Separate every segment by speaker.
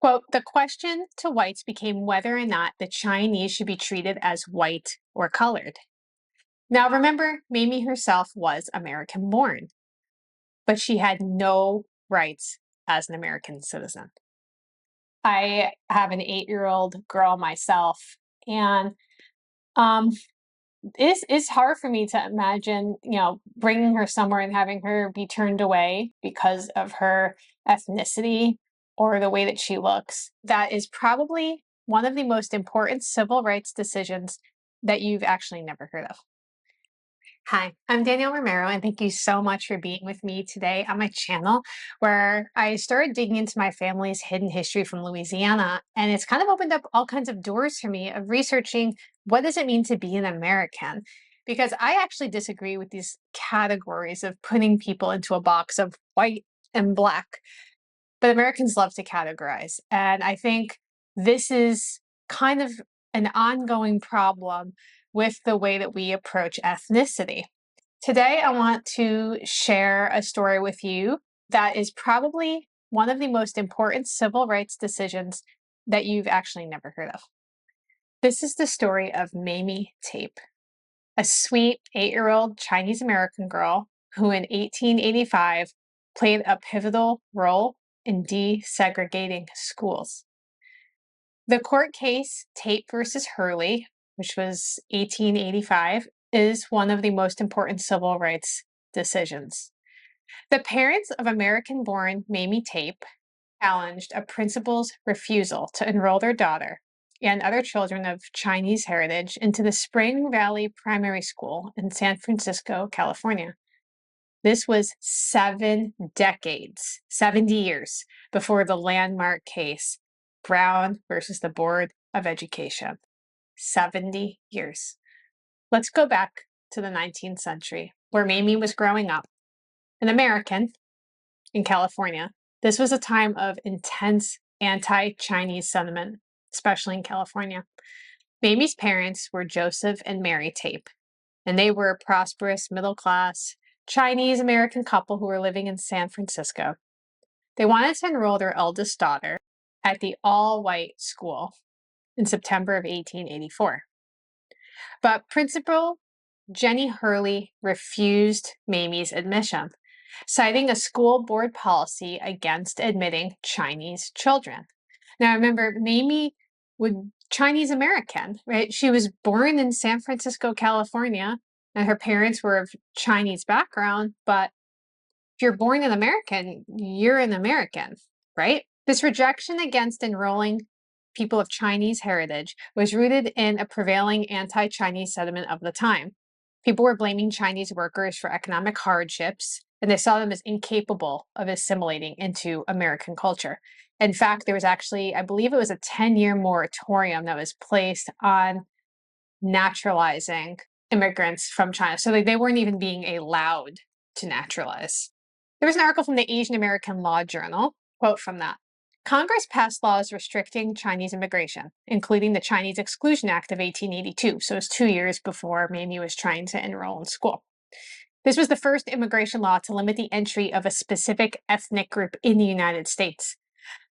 Speaker 1: Quote, the question to whites became whether or not the Chinese should be treated as white or colored. Now remember, Mamie herself was American born, but she had no rights as an American citizen. I have an 8-year-old girl myself, and it's hard for me to imagine, bringing her somewhere and having her be turned away because of her ethnicity or the way that she looks. That is probably one of the most important civil rights decisions that you've actually never heard of. Hi, I'm Danielle Romero, and thank you so much for being with me today on my channel, where I started digging into my family's hidden history from Louisiana, and it's kind of opened up all kinds of doors for me of researching what does it mean to be an American? Because I actually disagree with these categories of putting people into a box of white and black, but Americans love to categorize, and I think this is kind of an ongoing problem with the way that we approach ethnicity. Today, I want to share a story with you that is probably one of the most important civil rights decisions that you've actually never heard of. This is the story of Mamie Tape, a sweet 8-year-old Chinese American girl who in 1885 played a pivotal role in desegregating schools. The court case, Tape versus Hurley, which was 1885, is one of the most important civil rights decisions. The parents of American-born Mamie Tape challenged a principal's refusal to enroll their daughter and other children of Chinese heritage into the Spring Valley Primary School in San Francisco, California. This was 7 decades, 70 years, before the landmark case, Brown versus the Board of Education. 70 years. Let's go back to the 19th century, where Mamie was growing up. An American in California, this was a time of intense anti-Chinese sentiment, especially in California. Mamie's parents were Joseph and Mary Tape, and they were a prosperous, middle-class, Chinese-American couple who were living in San Francisco. They wanted to enroll their eldest daughter at the all-white school in September of 1884. But Principal Jennie Hurley refused Mamie's admission, citing a school board policy against admitting Chinese children. Now remember, Mamie was Chinese American, right? She was born in San Francisco, California, and her parents were of Chinese background, but if you're born an American, you're an American, right? This rejection against enrolling people of Chinese heritage was rooted in a prevailing anti-Chinese sentiment of the time. People were blaming Chinese workers for economic hardships, and they saw them as incapable of assimilating into American culture. In fact, there was actually, I believe it was a 10-year moratorium that was placed on naturalizing immigrants from China. So they weren't even being allowed to naturalize. There was an article from the Asian American Law Journal, quote from that. Congress passed laws restricting Chinese immigration, including the Chinese Exclusion Act of 1882, so it was 2 years before Mamie was trying to enroll in school. This was the first immigration law to limit the entry of a specific ethnic group in the United States.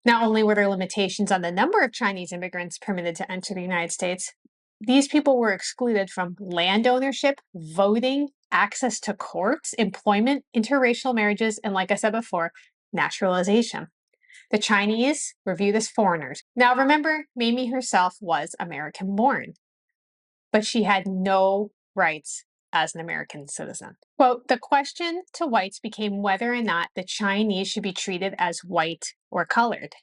Speaker 1: Not only were there limitations on the number of Chinese immigrants permitted to enter the United States, these people were excluded from land ownership, voting, access to courts, employment, interracial marriages, and like I said before, naturalization. The Chinese were viewed as foreigners. Now remember, Mamie herself was American born, but she had no rights as an American citizen. Quote, the question to whites became whether or not the Chinese should be treated as white or colored.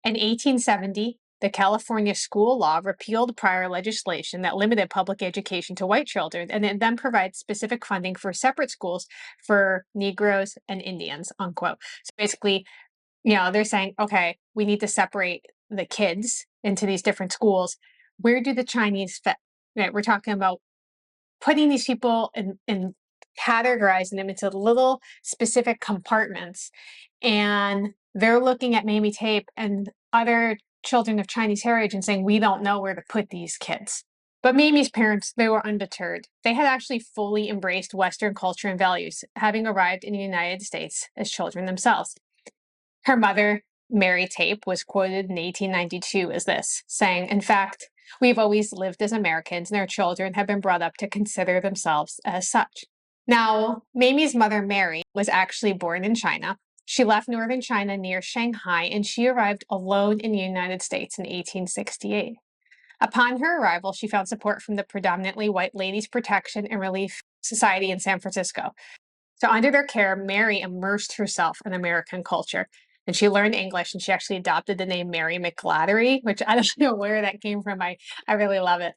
Speaker 1: In 1870, the California school law repealed prior legislation that limited public education to white children, and it then provides specific funding for separate schools for Negroes and Indians, unquote. So basically, they're saying, okay, we need to separate the kids into these different schools. Where do the Chinese fit? Right, we're talking about putting these people in categorizing them into little specific compartments. And they're looking at Mamie Tape and other children of Chinese heritage and saying, we don't know where to put these kids. But Mamie's parents, they were undeterred. They had actually fully embraced Western culture and values, having arrived in the United States as children themselves. Her mother, Mamie Tape was quoted in 1892 as this, saying, "In fact, we've always lived as Americans, and our children have been brought up to consider themselves as such." Now, Mamie's mother, Mary, was actually born in China. She left northern China near Shanghai, and she arrived alone in the United States in 1868. Upon her arrival, she found support from the predominantly white Ladies' Protection and Relief Society in San Francisco. So, under their care, Mary immersed herself in American culture, and she learned English, and she actually adopted the name Mary McGladdery, which I don't know where that came from. I really love it.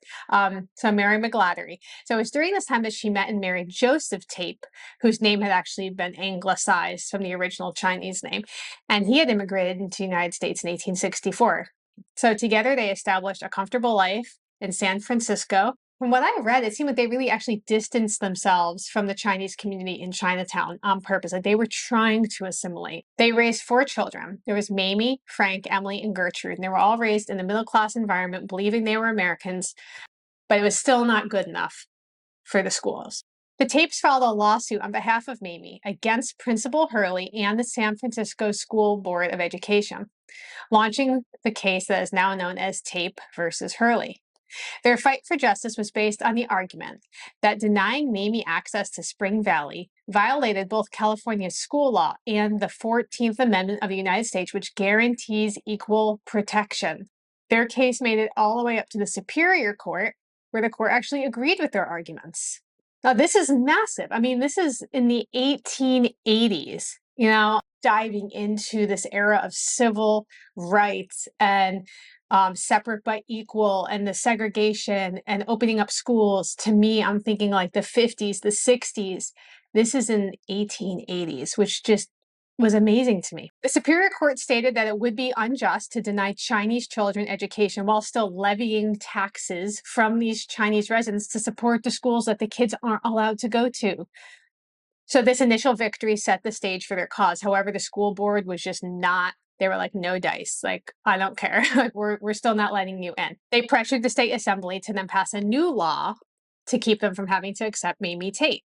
Speaker 1: So Mary McGladdery. So it was during this time that she met and married Joseph Tape, whose name had actually been anglicized from the original Chinese name, and he had immigrated into the United States in 1864. So together they established a comfortable life in San Francisco. From what I read, it seemed like they really actually distanced themselves from the Chinese community in Chinatown on purpose. Like they were trying to assimilate. They raised 4 children. There was Mamie, Frank, Emily, and Gertrude. And they were all raised in a middle-class environment, believing they were Americans, but it was still not good enough for the schools. The Tapes filed a lawsuit on behalf of Mamie against Principal Hurley and the San Francisco School Board of Education, launching the case that is now known as Tape versus Hurley. Their fight for justice was based on the argument that denying Mamie access to Spring Valley violated both California's school law and the 14th Amendment of the United States, which guarantees equal protection. Their case made it all the way up to the Superior Court, where the court actually agreed with their arguments. Now, this is massive. I mean, this is in the 1880s, diving into this era of civil rights and separate but equal and the segregation and opening up schools. To me, I'm thinking like the 50s, the 60s. This is in 1880s, which just was amazing to me. The Superior Court stated that it would be unjust to deny Chinese children education while still levying taxes from these Chinese residents to support the schools that the kids aren't allowed to go to. So this initial victory set the stage for their cause. However, the school board was just not. They were like, no dice. Like, I don't care. we're still not letting you in. They pressured the state assembly to then pass a new law to keep them from having to accept Mamie Tape.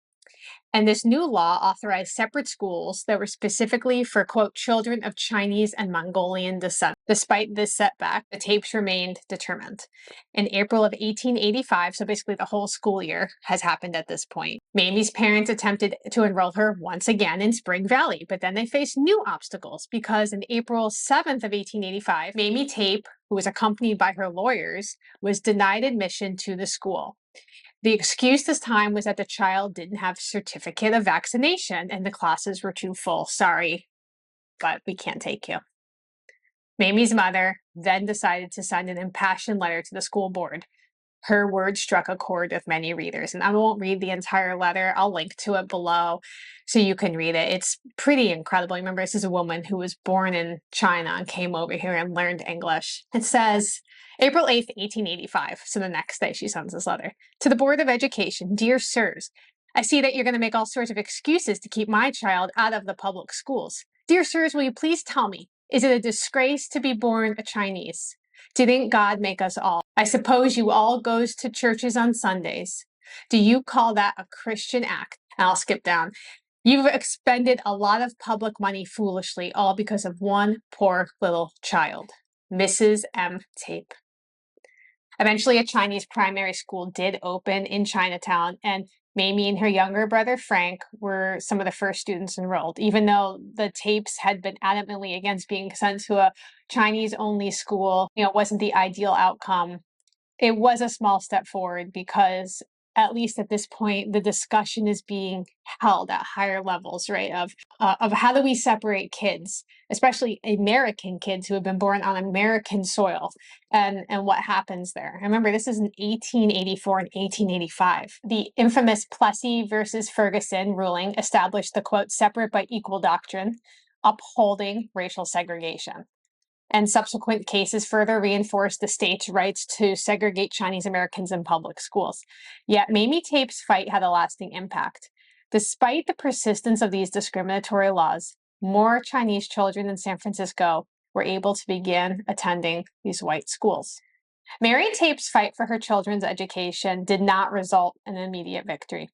Speaker 1: And this new law authorized separate schools that were specifically for, quote, children of Chinese and Mongolian descent. Despite this setback, the Tapes remained determined. In April of 1885, so basically the whole school year has happened at this point, Mamie's parents attempted to enroll her once again in Spring Valley, but then they faced new obstacles because in April 7th of 1885, Mamie Tape, who was accompanied by her lawyers, was denied admission to the school. The excuse this time was that the child didn't have a certificate of vaccination and the classes were too full. Sorry, but we can't take you. Mamie's mother then decided to send an impassioned letter to the school board. Her words struck a chord with many readers, and I won't read the entire letter. I'll link to it below so you can read it. It's pretty incredible. Remember, this is a woman who was born in China and came over here and learned English. It says, April 8th, 1885, so the next day she sends this letter. To the Board of Education, dear sirs, I see that you're going to make all sorts of excuses to keep my child out of the public schools. Dear sirs, will you please tell me, is it a disgrace to be born a Chinese? Didn't God make us all? I suppose you all goes to churches on Sundays. Do you call that a Christian act? And I'll skip down. You've expended a lot of public money foolishly, all because of one poor little child. Mrs. M. Tape. Eventually, a Chinese primary school did open in Chinatown, and Mamie and her younger brother, Frank, were some of the first students enrolled, even though the Tapes had been adamantly against being sent to a Chinese-only school. It wasn't the ideal outcome. It was a small step forward because, at least at this point, the discussion is being held at higher levels, right? Of how do we separate kids, especially American kids who have been born on American soil, and what happens there. Remember, this is in 1884 and 1885. The infamous Plessy versus Ferguson ruling established the, quote, separate but equal doctrine, upholding racial segregation. And subsequent cases further reinforced the state's rights to segregate Chinese Americans in public schools. Yet Mamie Tape's fight had a lasting impact. Despite the persistence of these discriminatory laws, more Chinese children in San Francisco were able to begin attending these white schools. Mamie Tape's fight for her children's education did not result in an immediate victory,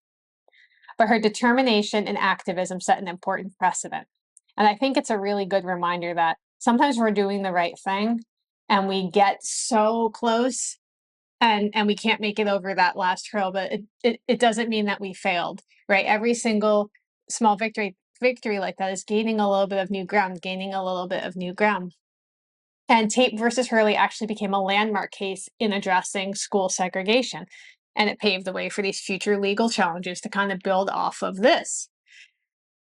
Speaker 1: but her determination and activism set an important precedent. And I think it's a really good reminder that sometimes we're doing the right thing and we get so close and we can't make it over that last hurdle, but it doesn't mean that we failed, right? Every single small victory like that is gaining a little bit of new ground, gaining a little bit of new ground. And Tape versus Hurley actually became a landmark case in addressing school segregation. And it paved the way for these future legal challenges to kind of build off of this.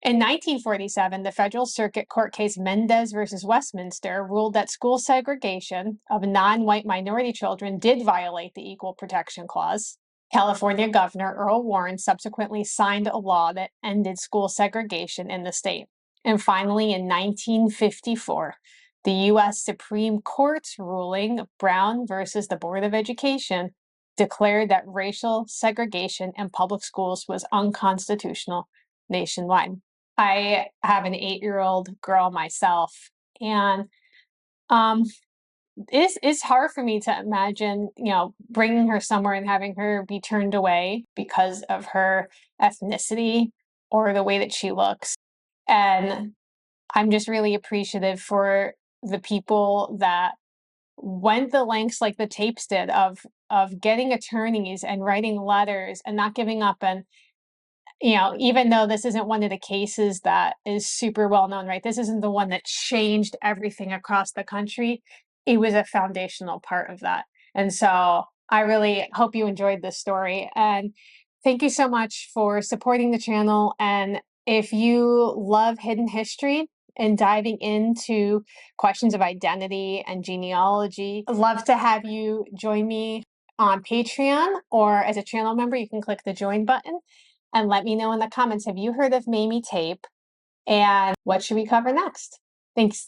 Speaker 1: In 1947, the Federal Circuit Court case Mendez versus Westminster ruled that school segregation of non-white minority children did violate the Equal Protection Clause. California Governor Earl Warren subsequently signed a law that ended school segregation in the state. And finally, in 1954, the U.S. Supreme Court's ruling, Brown versus the Board of Education, declared that racial segregation in public schools was unconstitutional nationwide. I have an 8-year-old girl myself, and it's hard for me to imagine, bringing her somewhere and having her be turned away because of her ethnicity or the way that she looks. And I'm just really appreciative for the people that went the lengths like the Tapes did of getting attorneys and writing letters and not giving up. And even though this isn't one of the cases that is super well known, right? This isn't the one that changed everything across the country. It was a foundational part of that. And so I really hope you enjoyed this story. And thank you so much for supporting the channel. And if you love hidden history and diving into questions of identity and genealogy, I'd love to have you join me on Patreon, or as a channel member, you can click the join button and let me know in the comments, have you heard of Mamie Tape? And what should we cover next? Thanks.